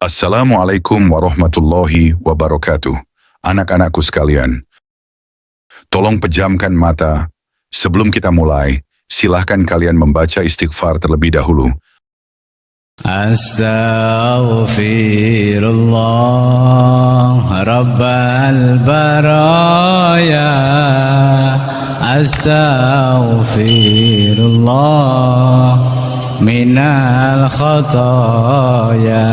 Assalamualaikum warahmatullahi wabarakatuh. Anak-anakku sekalian, tolong pejamkan mata. Sebelum kita mulai, silahkan kalian membaca istighfar terlebih dahulu. Astaghfirullah Rabbal baraya. Astaghfirullah minal khataya.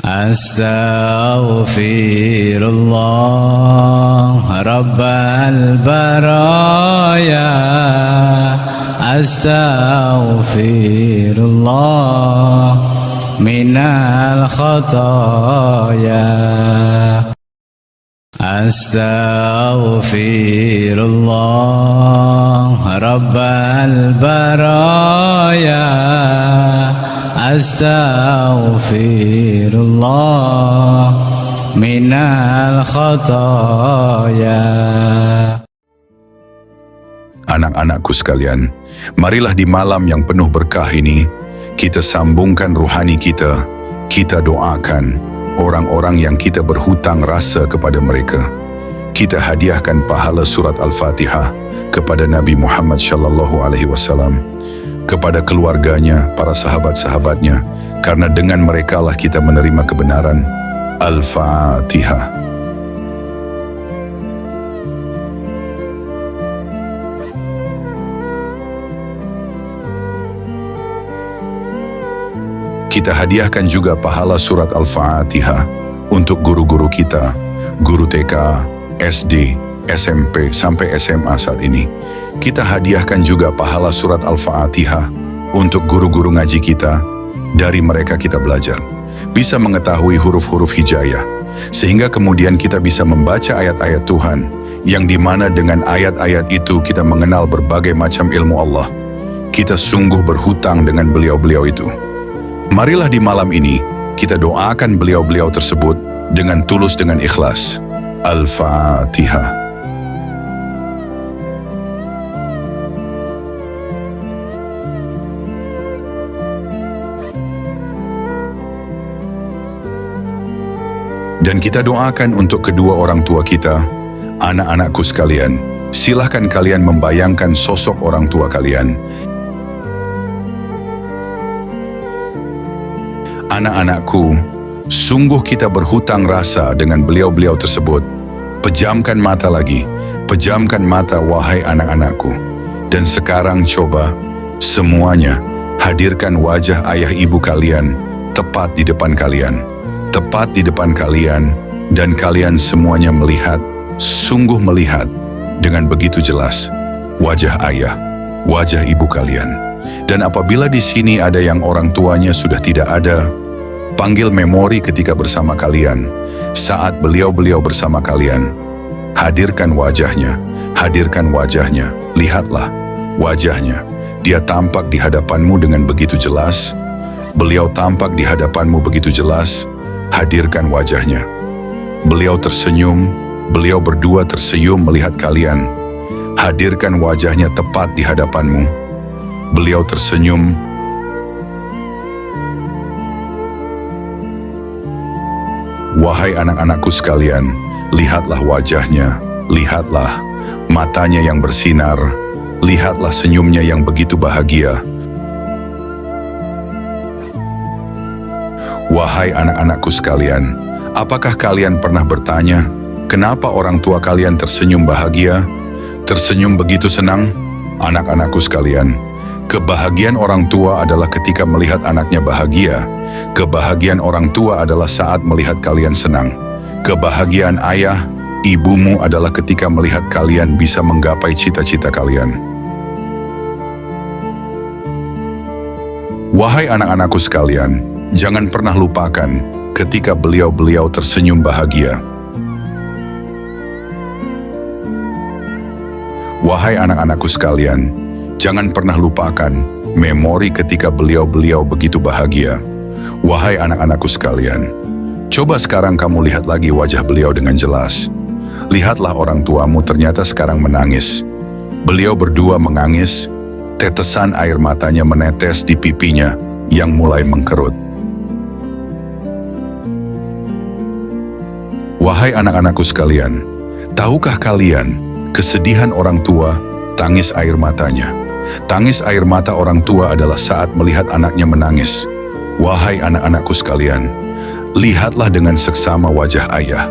Astaghfirullah Rabbal baraya. Astaghfirullah minal khataya. Astaghfirullah Rabbal baraya. Astaghfirullah minal khataya. Anak-anakku sekalian, marilah di malam yang penuh berkah ini, kita sambungkan ruhani kita doakan orang-orang yang kita berhutang rasa kepada mereka. Kita hadiahkan pahala surat Al-Fatihah kepada Nabi Muhammad SAW, kepada keluarganya, para sahabat-sahabatnya, karena dengan merekalah kita menerima kebenaran. Al-Fatihah. Kita hadiahkan juga pahala surat Al-Fatihah untuk guru-guru kita, guru TK, SD, SMP, sampai SMA saat ini. Kita hadiahkan juga pahala surat Al-Fatihah untuk guru-guru ngaji kita. Dari mereka kita belajar, bisa mengetahui huruf-huruf hijayah, sehingga kemudian kita bisa membaca ayat-ayat Tuhan, yang dimana dengan ayat-ayat itu kita mengenal berbagai macam ilmu Allah. Kita sungguh berhutang dengan beliau-beliau itu. Marilah di malam ini, kita doakan beliau-beliau tersebut dengan tulus, dengan ikhlas. Al-Fatihah. Dan kita doakan untuk kedua orang tua kita. Anak-anakku sekalian, silahkan kalian membayangkan sosok orang tua kalian. Anak-anakku, sungguh kita berhutang rasa dengan beliau-beliau tersebut. Pejamkan mata lagi, pejamkan mata wahai anak-anakku. Dan sekarang coba, semuanya, hadirkan wajah ayah ibu kalian, tepat di depan kalian. Tepat di depan kalian, dan kalian semuanya melihat, sungguh melihat, dengan begitu jelas, wajah ayah, wajah ibu kalian. Dan apabila di sini ada yang orang tuanya sudah tidak ada, panggil memori ketika bersama kalian, saat beliau-beliau bersama kalian. Hadirkan wajahnya, lihatlah wajahnya. Dia tampak di hadapanmu dengan begitu jelas, beliau tampak di hadapanmu begitu jelas. Hadirkan wajahnya. Beliau tersenyum, beliau berdua tersenyum melihat kalian. Hadirkan wajahnya tepat di hadapanmu. Beliau tersenyum. Wahai anak-anakku sekalian, lihatlah wajahnya, lihatlah matanya yang bersinar, lihatlah senyumnya yang begitu bahagia. Wahai anak-anakku sekalian, apakah kalian pernah bertanya, kenapa orang tua kalian tersenyum bahagia, tersenyum begitu senang? Anak-anakku sekalian, kebahagiaan orang tua adalah ketika melihat anaknya bahagia. Kebahagiaan orang tua adalah saat melihat kalian senang. Kebahagiaan ayah, ibumu adalah ketika melihat kalian bisa menggapai cita-cita kalian. Wahai anak-anakku sekalian, jangan pernah lupakan ketika beliau-beliau tersenyum bahagia. Wahai anak-anakku sekalian, jangan pernah lupakan memori ketika beliau-beliau begitu bahagia. Wahai anak-anakku sekalian, coba sekarang kamu lihat lagi wajah beliau dengan jelas. Lihatlah orang tuamu ternyata sekarang menangis. Beliau berdua menangis, tetesan air matanya menetes di pipinya yang mulai mengkerut. Wahai anak-anakku sekalian, tahukah kalian kesedihan orang tua, tangis air matanya? Tangis air mata orang tua adalah saat melihat anaknya menangis. Wahai anak-anakku sekalian, lihatlah dengan seksama wajah ayah,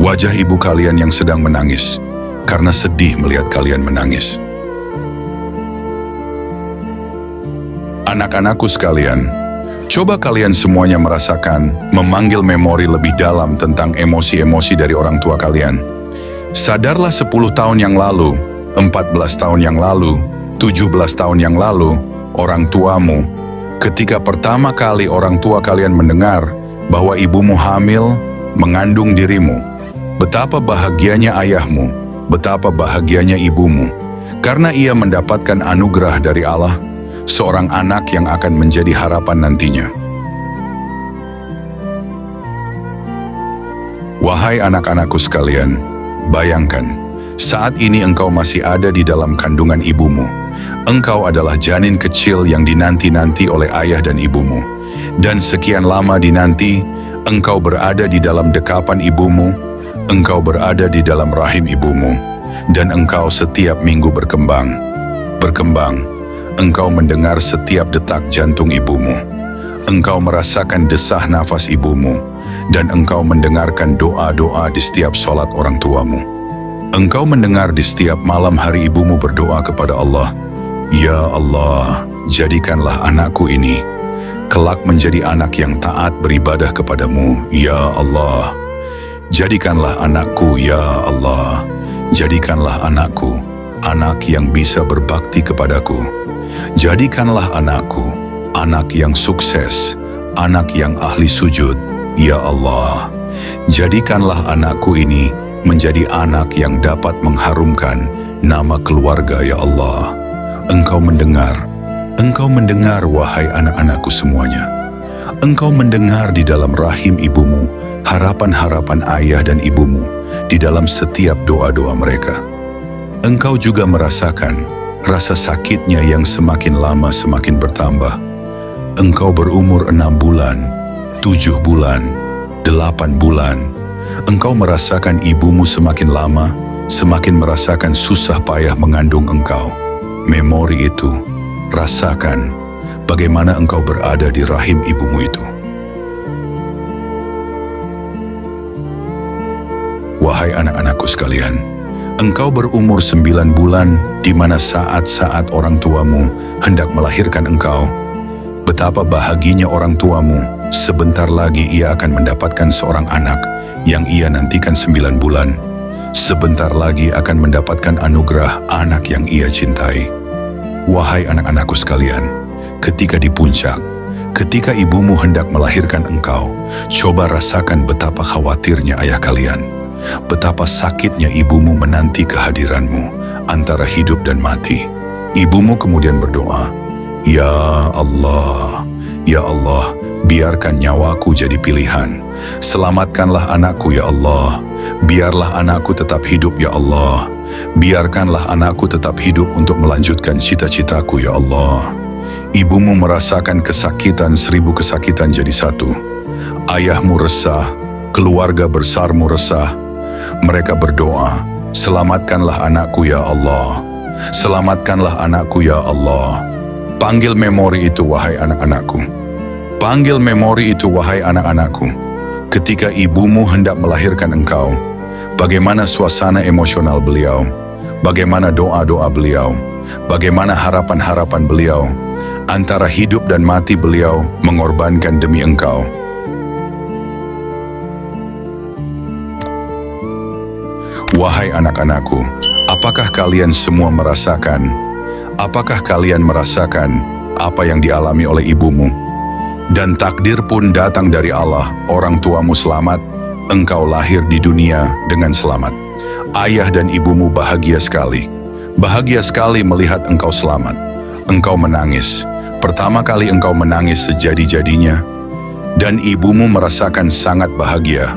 wajah ibu kalian yang sedang menangis, karena sedih melihat kalian menangis. Anak-anakku sekalian, coba kalian semuanya merasakan, memanggil memori lebih dalam tentang emosi-emosi dari orang tua kalian. Sadarlah 10 tahun yang lalu, 14 tahun yang lalu, 17 tahun yang lalu, orang tuamu, ketika pertama kali orang tua kalian mendengar bahwa ibumu hamil, mengandung dirimu, betapa bahagianya ayahmu, betapa bahagianya ibumu, karena ia mendapatkan anugerah dari Allah, seorang anak yang akan menjadi harapan nantinya. Wahai anak-anakku sekalian, bayangkan, saat ini engkau masih ada di dalam kandungan ibumu. Engkau adalah janin kecil yang dinanti-nanti oleh ayah dan ibumu. Dan sekian lama dinanti, engkau berada di dalam dekapan ibumu, engkau berada di dalam rahim ibumu, dan engkau setiap minggu berkembang. Engkau mendengar setiap detak jantung ibumu. Engkau merasakan desah nafas ibumu, dan engkau mendengarkan doa-doa di setiap sholat orang tuamu. Engkau mendengar di setiap malam hari ibumu berdoa kepada Allah, "Ya Allah, jadikanlah anakku ini kelak menjadi anak yang taat beribadah kepadamu, ya Allah. Jadikanlah anakku, ya Allah. Jadikanlah anakku, anak yang bisa berbakti kepadaku. Jadikanlah anakku, anak yang sukses, anak yang ahli sujud, ya Allah. Jadikanlah anakku ini menjadi anak yang dapat mengharumkan nama keluarga, ya Allah." Engkau mendengar wahai anak-anakku semuanya. Engkau mendengar di dalam rahim ibumu harapan-harapan ayah dan ibumu di dalam setiap doa-doa mereka. Engkau juga merasakan rasa sakitnya yang semakin lama semakin bertambah. Engkau berumur 6 bulan, 7 bulan, 8 bulan. Engkau merasakan ibumu semakin lama, semakin merasakan susah payah mengandung engkau. Memori itu, rasakan bagaimana engkau berada di rahim ibumu itu. Wahai anak-anakku sekalian, engkau berumur 9 bulan di mana saat-saat orang tuamu hendak melahirkan engkau. Betapa bahagianya orang tuamu, sebentar lagi ia akan mendapatkan seorang anak yang ia nantikan 9 bulan. Sebentar lagi akan mendapatkan anugerah anak yang ia cintai. Wahai anak-anakku sekalian, ketika di puncak, ketika ibumu hendak melahirkan engkau, coba rasakan betapa khawatirnya ayah kalian. Betapa sakitnya ibumu menanti kehadiranmu antara hidup dan mati. Ibumu kemudian berdoa, "Ya Allah, ya Allah, biarkan nyawaku jadi pilihan. Selamatkanlah anakku, ya Allah. Biarlah anakku tetap hidup, ya Allah. Biarkanlah anakku tetap hidup untuk melanjutkan cita-citaku, ya Allah." Ibumu merasakan kesakitan 1000 kesakitan jadi satu. Ayahmu resah, keluarga besarmu resah. Mereka berdoa, "Selamatkanlah anakku, ya Allah. Selamatkanlah anakku, ya Allah." Panggil memori itu, wahai anak-anakku. Panggil memori itu, wahai anak-anakku. Ketika ibumu hendak melahirkan engkau, bagaimana suasana emosional beliau, bagaimana doa-doa beliau, bagaimana harapan-harapan beliau, antara hidup dan mati beliau mengorbankan demi engkau. Wahai anak-anakku, apakah kalian semua merasakan? Apakah kalian merasakan apa yang dialami oleh ibumu? Dan takdir pun datang dari Allah, orang tuamu selamat, engkau lahir di dunia dengan selamat. Ayah dan ibumu bahagia sekali melihat engkau selamat. Engkau menangis, pertama kali engkau menangis sejadi-jadinya, dan ibumu merasakan sangat bahagia.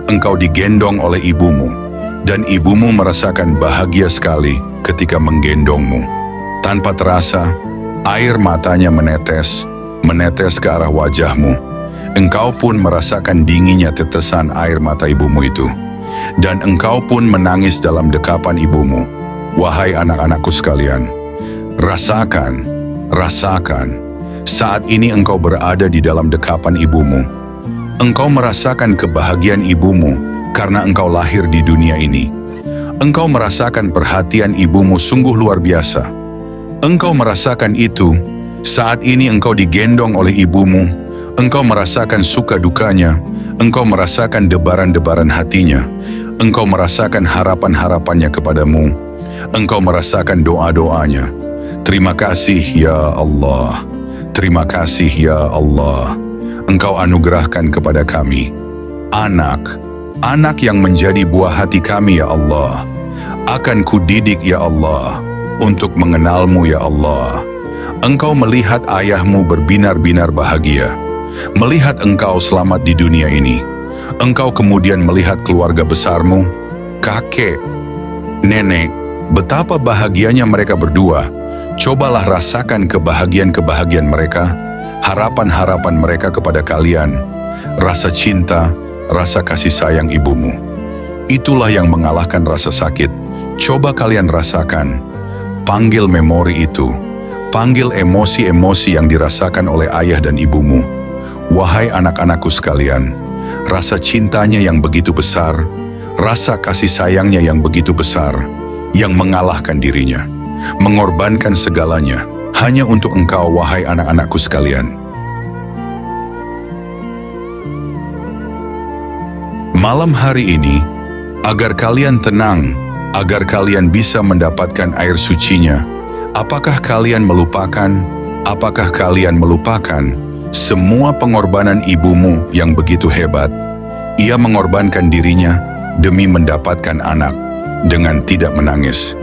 Engkau digendong oleh ibumu, dan ibumu merasakan bahagia sekali ketika menggendongmu. Tanpa terasa, air matanya menetes ke arah wajahmu. Engkau pun merasakan dinginnya tetesan air mata ibumu itu. dan engkau pun menangis dalam dekapan ibumu. Wahai anak-anakku sekalian, rasakan, saat ini engkau berada di dalam dekapan ibumu. Engkau merasakan kebahagiaan ibumu karena engkau lahir di dunia ini. Engkau merasakan perhatian ibumu sungguh luar biasa. Engkau merasakan itu saat ini engkau digendong oleh ibumu. Engkau merasakan suka dukanya. Engkau merasakan debaran-debaran hatinya. Engkau merasakan harapan-harapannya kepadamu. Engkau merasakan doa-doanya. Terima kasih ya Allah. Terima kasih ya Allah. Engkau anugerahkan kepada kami anak yang menjadi buah hati kami ya Allah. Akan kudidik ya Allah untuk mengenalmu ya Allah. Engkau melihat ayahmu berbinar-binar bahagia, melihat engkau selamat di dunia ini. Engkau kemudian melihat keluarga besarmu, kakek, nenek, betapa bahagianya mereka berdua. Cobalah rasakan kebahagiaan-kebahagiaan mereka, harapan-harapan mereka kepada kalian, rasa cinta, rasa kasih sayang ibumu. Itulah yang mengalahkan rasa sakit. Coba kalian rasakan, panggil memori itu, panggil emosi-emosi yang dirasakan oleh ayah dan ibumu. Wahai anak-anakku sekalian, rasa cintanya yang begitu besar, rasa kasih sayangnya yang begitu besar, yang mengalahkan dirinya, mengorbankan segalanya, hanya untuk engkau wahai anak-anakku sekalian. Malam hari ini, agar kalian tenang, agar kalian bisa mendapatkan air sucinya, apakah kalian melupakan semua pengorbanan ibumu yang begitu hebat? Ia mengorbankan dirinya demi mendapatkan anak dengan tidak menangis.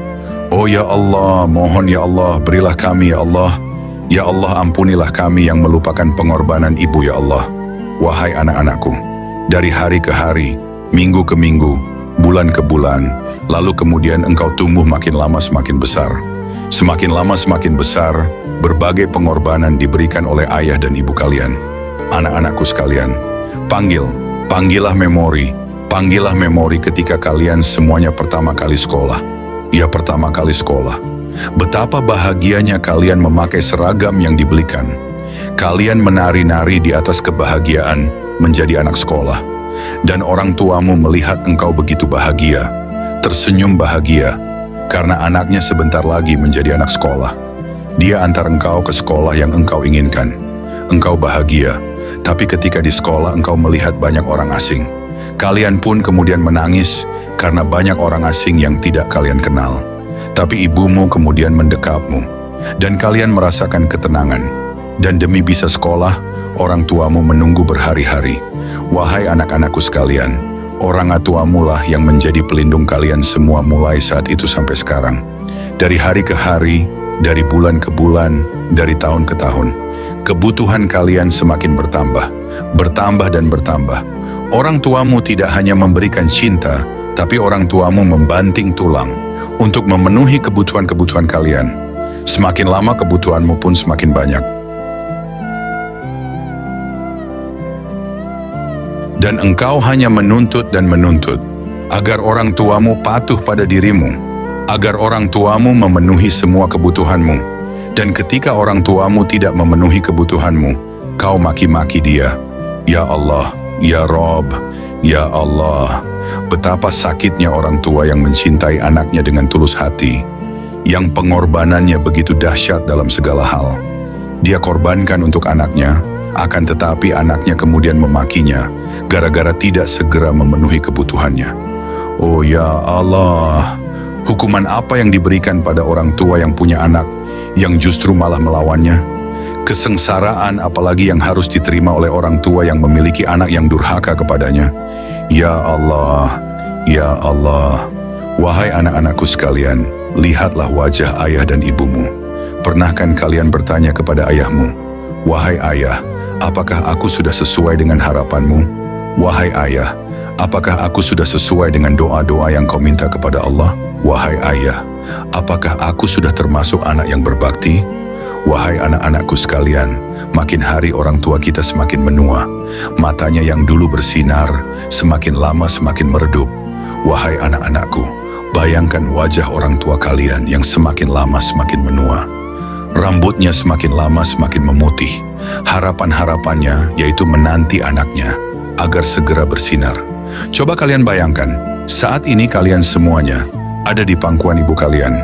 Oh ya Allah, mohon ya Allah, berilah kami ya Allah. Ya Allah, ampunilah kami yang melupakan pengorbanan ibu ya Allah. Wahai anak-anakku, dari hari ke hari, minggu ke minggu, bulan ke bulan, lalu kemudian engkau tumbuh makin lama semakin besar. Semakin lama semakin besar, berbagai pengorbanan diberikan oleh ayah dan ibu kalian. Anak-anakku sekalian, panggillah memori ketika kalian semuanya pertama kali sekolah. Ya, pertama kali sekolah. Betapa bahagianya kalian memakai seragam yang dibelikan. Kalian menari-nari di atas kebahagiaan menjadi anak sekolah. Dan orang tuamu melihat engkau begitu bahagia, tersenyum bahagia, karena anaknya sebentar lagi menjadi anak sekolah. Dia antar engkau ke sekolah yang engkau inginkan. Engkau bahagia, tapi ketika di sekolah engkau melihat banyak orang asing. Kalian pun kemudian menangis karena banyak orang asing yang tidak kalian kenal. Tapi ibumu kemudian mendekapmu, dan kalian merasakan ketenangan. Dan demi bisa sekolah, orang tuamu menunggu berhari-hari. Wahai anak-anakku sekalian, orang tuamu lah yang menjadi pelindung kalian semua mulai saat itu sampai sekarang. Dari hari ke hari, dari bulan ke bulan, dari tahun ke tahun, kebutuhan kalian semakin bertambah dan bertambah. Orang tuamu tidak hanya memberikan cinta, tapi orang tuamu membanting tulang untuk memenuhi kebutuhan-kebutuhan kalian. Semakin lama kebutuhanmu pun semakin banyak. Dan engkau hanya menuntut dan menuntut agar orang tuamu patuh pada dirimu, agar orang tuamu memenuhi semua kebutuhanmu. Dan ketika orang tuamu tidak memenuhi kebutuhanmu, kau maki-maki dia. Ya Allah, ya Rob, ya Allah, betapa sakitnya orang tua yang mencintai anaknya dengan tulus hati, yang pengorbanannya begitu dahsyat dalam segala hal. Dia korbankan untuk anaknya, akan tetapi anaknya kemudian memakinya, gara-gara tidak segera memenuhi kebutuhannya. Oh ya Allah, hukuman apa yang diberikan pada orang tua yang punya anak, yang justru malah melawannya? Kesengsaraan apalagi yang harus diterima oleh orang tua yang memiliki anak yang durhaka kepadanya. Ya Allah, ya Allah, wahai anak-anakku sekalian, lihatlah wajah ayah dan ibumu. Pernahkah kalian bertanya kepada ayahmu, wahai ayah, apakah aku sudah sesuai dengan harapanmu? Wahai ayah, apakah aku sudah sesuai dengan doa-doa yang kau minta kepada Allah? Wahai ayah, apakah aku sudah termasuk anak yang berbakti? Wahai anak-anakku sekalian, makin hari orang tua kita semakin menua. Matanya yang dulu bersinar, semakin lama semakin meredup. Wahai anak-anakku, bayangkan wajah orang tua kalian yang semakin lama semakin menua. Rambutnya semakin lama semakin memutih. Harapan-harapannya yaitu menanti anaknya agar segera bersinar. Coba kalian bayangkan, saat ini kalian semuanya ada di pangkuan ibu kalian.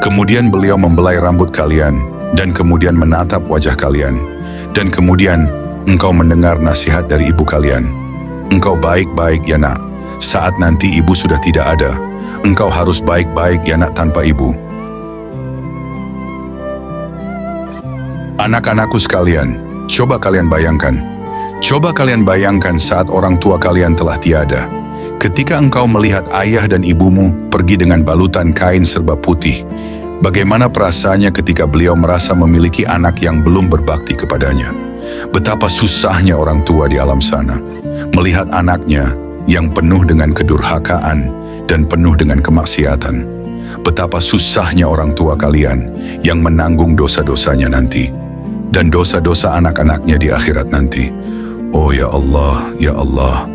Kemudian beliau membelai rambut kalian dan kemudian menatap wajah kalian. Dan kemudian engkau mendengar nasihat dari ibu kalian. Engkau baik-baik ya nak, saat nanti ibu sudah tidak ada. Engkau harus baik-baik ya nak tanpa ibu. Anak-anakku sekalian, coba kalian bayangkan. Coba kalian bayangkan saat orang tua kalian telah tiada. Ketika engkau melihat ayah dan ibumu pergi dengan balutan kain serba putih, bagaimana perasaannya ketika beliau merasa memiliki anak yang belum berbakti kepadanya? Betapa susahnya orang tua di alam sana melihat anaknya yang penuh dengan kedurhakaan dan penuh dengan kemaksiatan. Betapa susahnya orang tua kalian yang menanggung dosa-dosanya nanti dan dosa-dosa anak-anaknya di akhirat nanti. Oh ya Allah, ya Allah,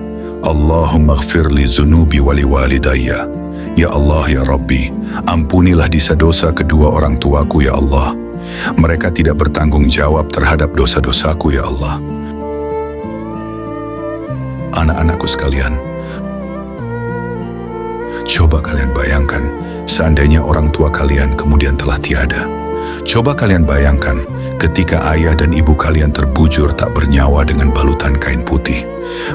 Allahumma gfir li zunubi wali walidayya. Ya Allah, ya Rabbi, ampunilah dosa kedua orang tuaku ya Allah. Mereka tidak bertanggung jawab terhadap dosa-dosaku ya Allah. Anak-anakku sekalian, coba kalian bayangkan seandainya orang tua kalian kemudian telah tiada. Coba kalian bayangkan ketika ayah dan ibu kalian terbujur tak bernyawa dengan balutan kain putih.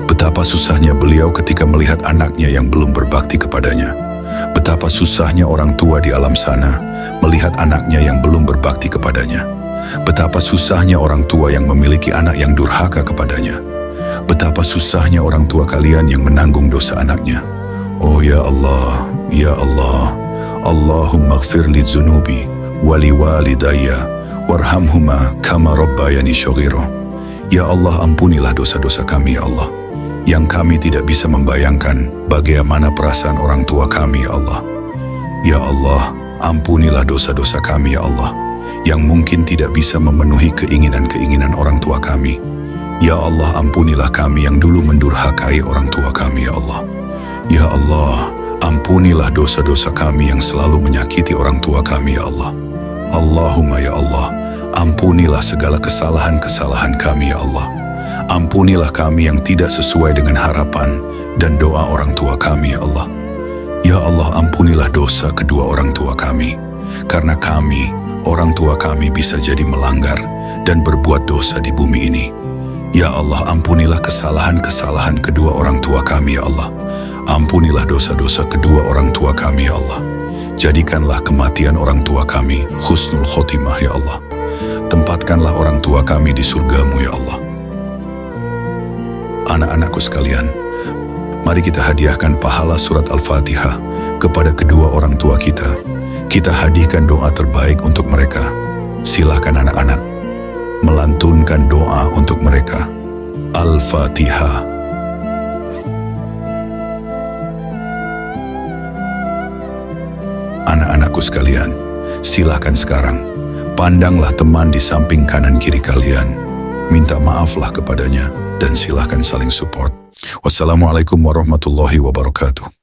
Betapa susahnya beliau ketika melihat anaknya yang belum berbakti kepadanya. Betapa susahnya orang tua di alam sana melihat anaknya yang belum berbakti kepadanya. Betapa susahnya orang tua yang memiliki anak yang durhaka kepadanya. Betapa susahnya orang tua kalian yang menanggung dosa anaknya. Oh ya Allah, ya Allah, Allahumma gfir li zunubi wali walidayya warhamhuma kama rabbayani shaghira. Ya Allah, ampunilah dosa-dosa kami ya Allah, yang kami tidak bisa membayangkan bagaimana perasaan orang tua kami ya Allah. Ya Allah, ampunilah dosa-dosa kami ya Allah, yang mungkin tidak bisa memenuhi keinginan-keinginan orang tua kami. Ya Allah, ampunilah kami yang dulu mendurhakai orang tua kami ya Allah. Ya Allah, ampunilah dosa-dosa kami yang selalu menyakiti orang tua kami ya Allah. Allahumma ya Allah, ampunilah segala kesalahan-kesalahan kami ya Allah. Ampunilah kami yang tidak sesuai dengan harapan dan doa orang tua kami ya Allah. Ya Allah, ampunilah dosa kedua orang tua kami. Karena kami, orang tua kami bisa jadi melanggar dan berbuat dosa di bumi ini. Ya Allah, ampunilah kesalahan-kesalahan kedua orang tua kami ya Allah. Ampunilah dosa-dosa kedua orang tua kami ya Allah. Jadikanlah kematian orang tua kami husnul khotimah ya Allah. Tempatkanlah orang tua kami di surgamu ya Allah. Anak-anakku sekalian, mari kita hadiahkan pahala surat Al-Fatihah kepada kedua orang tua kita. Kita hadiahkan doa terbaik untuk mereka. Silakan anak-anak, melantunkan doa untuk mereka. Al-Fatihah. Anak-anakku sekalian, silakan sekarang, pandanglah teman di samping kanan kiri kalian. Minta maaflah kepadanya dan silakan saling support. Wassalamualaikum warahmatullahi wabarakatuh.